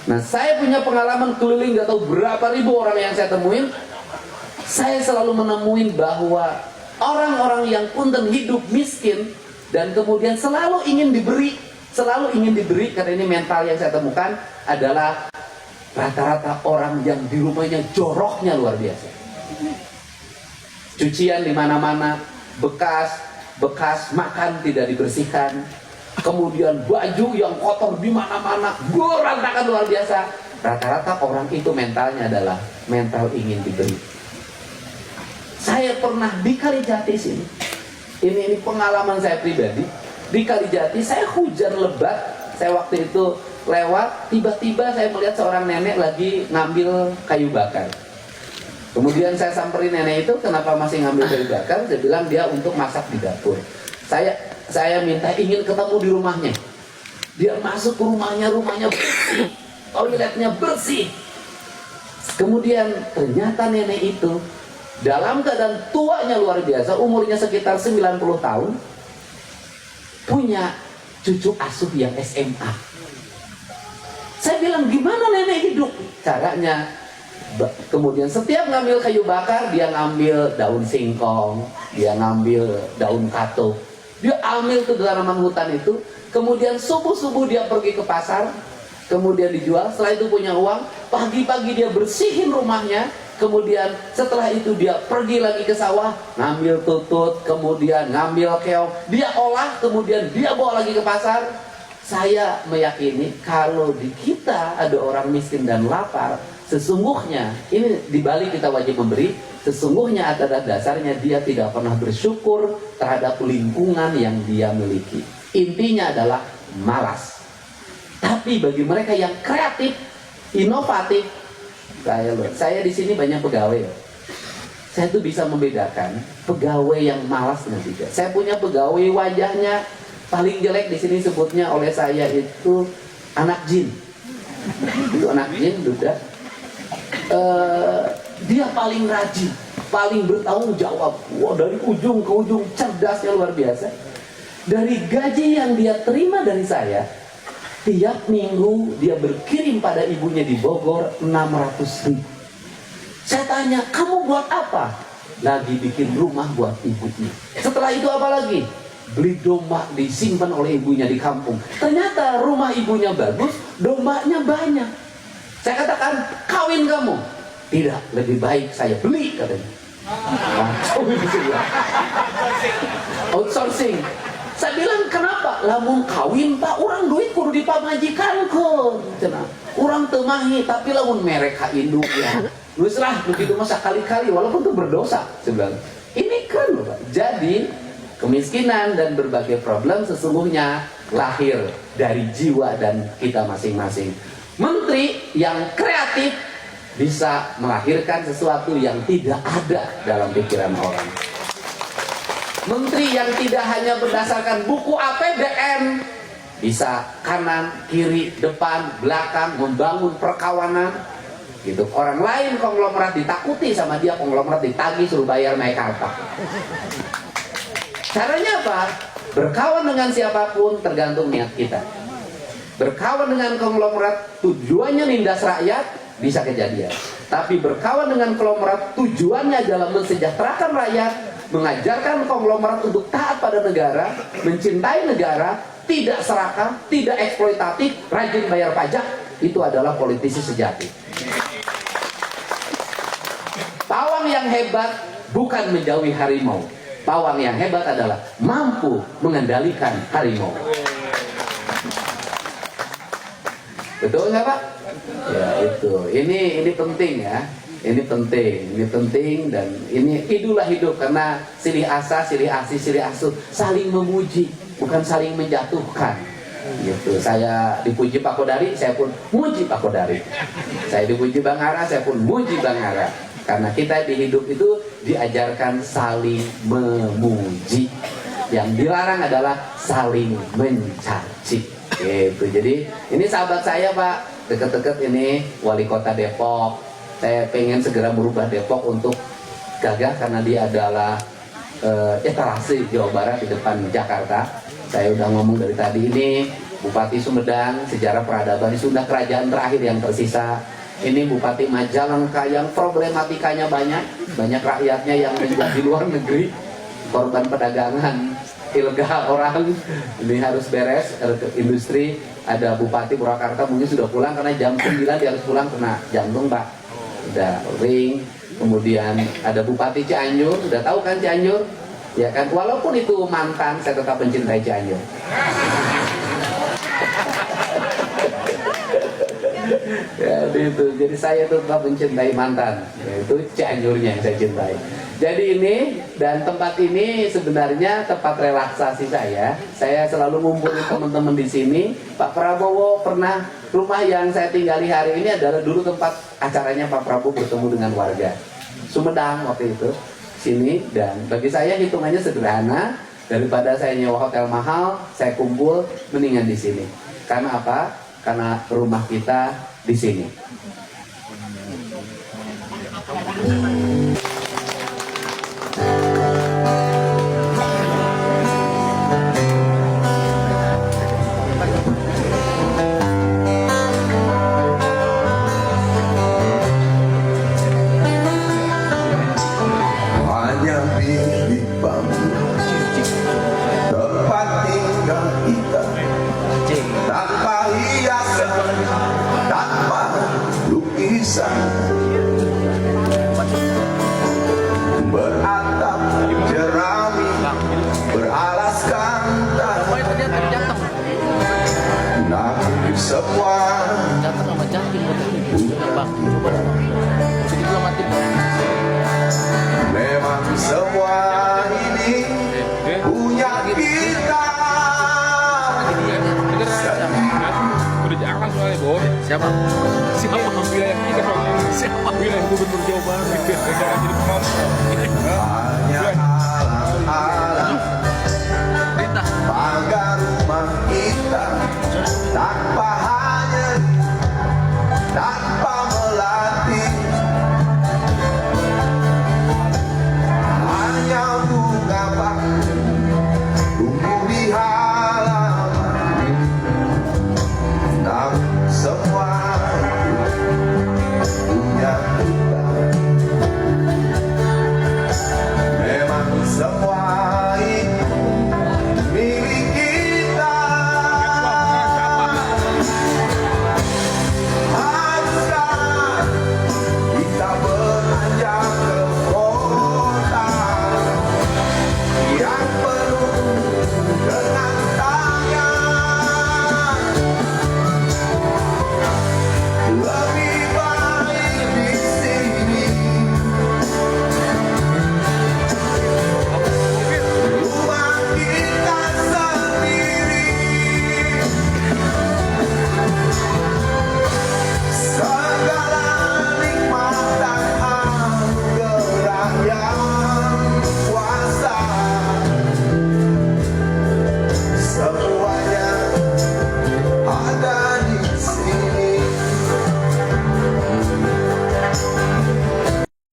Nah, saya punya pengalaman keliling gak tahu berapa ribu orang yang saya temuin. Saya selalu menemuin bahwa orang-orang yang punten hidup miskin dan kemudian selalu ingin diberi, karena ini mental yang saya temukan adalah rata-rata orang yang di rumahnya joroknya luar biasa. Cucian di mana-mana, bekas makan tidak dibersihkan, kemudian baju yang kotor di mana-mana, berantakan luar biasa. Rata-rata orang itu mentalnya adalah mental ingin diberi. Saya pernah di Kalijati sini. Ini pengalaman saya pribadi. Di Kalijati saya hujan lebat. Saya waktu itu lewat, tiba-tiba saya melihat seorang nenek lagi ngambil kayu bakar. Kemudian saya samperin nenek itu, kenapa masih ngambil kayu bakar? Saya bilang dia untuk masak di dapur. Saya minta ingin ketemu di rumahnya. Dia masuk ke rumahnya bersih, toiletnya bersih. Kemudian ternyata nenek itu dalam keadaan tuanya luar biasa, umurnya sekitar 90 tahun, punya cucu asuh yang SMA. Saya bilang, gimana nenek hidup? Caranya, kemudian setiap ngambil kayu bakar, dia ngambil daun singkong, dia ngambil daun katuk, dia ambil ke tanaman hutan itu, kemudian subuh-subuh dia pergi ke pasar, kemudian dijual. Setelah itu punya uang, pagi-pagi dia bersihin rumahnya, kemudian setelah itu dia pergi lagi ke sawah, ngambil tutut, kemudian ngambil keong, dia olah, kemudian dia bawa lagi ke pasar. Saya meyakini kalau di kita ada orang miskin dan lapar, sesungguhnya ini dibalik kita wajib memberi, sesungguhnya adalah dasarnya dia tidak pernah bersyukur terhadap lingkungan yang dia miliki. Intinya adalah malas. Tapi bagi mereka yang kreatif, inovatif, saya di sini banyak pegawai. Saya tuh bisa membedakan pegawai yang malas dengan tidak. Saya punya pegawai wajahnya paling jelek di sini, sebutnya oleh saya itu anak jin. Itu anak jin, duda. Dia paling rajin, paling bertanggung jawab. Wah, dari ujung ke ujung cerdasnya luar biasa. Dari gaji yang dia terima dari saya, tiap minggu dia berkirim pada ibunya di Bogor 600.000. Saya tanya, kamu buat apa? Lagi bikin rumah buat ibunya. Setelah itu apa lagi? Beli domba disimpan oleh ibunya di kampung. Ternyata rumah ibunya bagus, dombanya banyak. Saya katakan, kawin kamu. Tidak, lebih baik saya beli, katanya. Outsourcing. Saya bilang, kenapa? Lamun kawin pak, orang duit kudu dipamajikan kan. Orang temahi, tapi lamun merek induk ya. Terus lah, begitu masa kali-kali, walaupun itu berdosa. Saya bilang, ini keren loh pak. Jadi, kemiskinan dan berbagai problem sesungguhnya lahir dari jiwa dan kita masing-masing. Menteri yang kreatif bisa melahirkan sesuatu yang tidak ada dalam pikiran orang. Menteri yang tidak hanya berdasarkan buku APBN, bisa kanan, kiri, depan, belakang, membangun perkawanan gitu. Orang lain konglomerat ditakuti sama dia, konglomerat ditagih suruh bayar naik kapal. Caranya apa? Berkawan dengan siapapun tergantung niat kita. Berkawan dengan konglomerat tujuannya nindas rakyat, bisa kejadian. Tapi berkawan dengan konglomerat tujuannya adalah mensejahterakan rakyat, mengajarkan konglomerat untuk taat pada negara, mencintai negara, tidak serakah, tidak eksploitatif, rajin bayar pajak. Itu adalah politisi sejati. Pawang yang hebat bukan menjauhi harimau. Pawang yang hebat adalah mampu mengendalikan harimau. Betul nggak Pak? Ya itu. Ini penting ya. Ini penting dan ini hidup karena silih asa, silih asih, silih asuh saling memuji, bukan saling menjatuhkan. Gitu. Saya dipuji Pak Kodari, saya pun muji Pak Kodari. Saya dipuji Bang Ara, saya pun muji Bang Ara. Karena kita di hidup itu diajarkan saling memuji. Yang dilarang adalah saling mencaci. Gitu. Jadi ini sahabat saya Pak, deket-deket ini wali kota Depok. Saya pengen segera merubah Depok untuk gagah karena dia adalah etalase Jawa Barat di depan Jakarta. Saya udah ngomong dari tadi ini Bupati Sumedang, sejarah peradaban di Sunda, kerajaan terakhir yang tersisa. Ini Bupati Majalengka yang problematikanya banyak rakyatnya yang menjadi luar negeri, korban perdagangan ilegal orang, ini harus beres industri. Ada Bupati Purwakarta mungkin sudah pulang karena jam 9 dia harus pulang kena jantung Pak, udah ring. Kemudian ada Bupati Cianjur, udah tahu kan Cianjur ya kan, walaupun itu mantan saya tetap mencintai Cianjur. Ya, itu. Jadi saya tetap mencintai mantan, yaitu Cianjurnya yang saya cintai. Jadi ini dan tempat ini sebenarnya tempat relaksasi saya. Saya selalu ngumpulin teman-teman di sini. Pak Prabowo pernah, rumah yang saya tinggali hari ini adalah dulu tempat acaranya Pak Prabowo bertemu dengan warga Sumedang waktu itu sini. Dan bagi saya hitungannya sederhana, daripada saya nyewa hotel mahal, saya kumpul mendingan di sini. Karena apa? Karena rumah kita di sini. Hanya bilik bambu tempat tinggal kita, tanpa hiasan, tanpa lukisan, beratap jerami, beralaskan tanah. Nah, semua memang semua ini punya kita. Udah jangan soalnya Bo. Siapa? Wilayah kita soalnya. Siapa? Wilayah Gubernur Jawa Barat. Jangan jadi pemampu. Hanya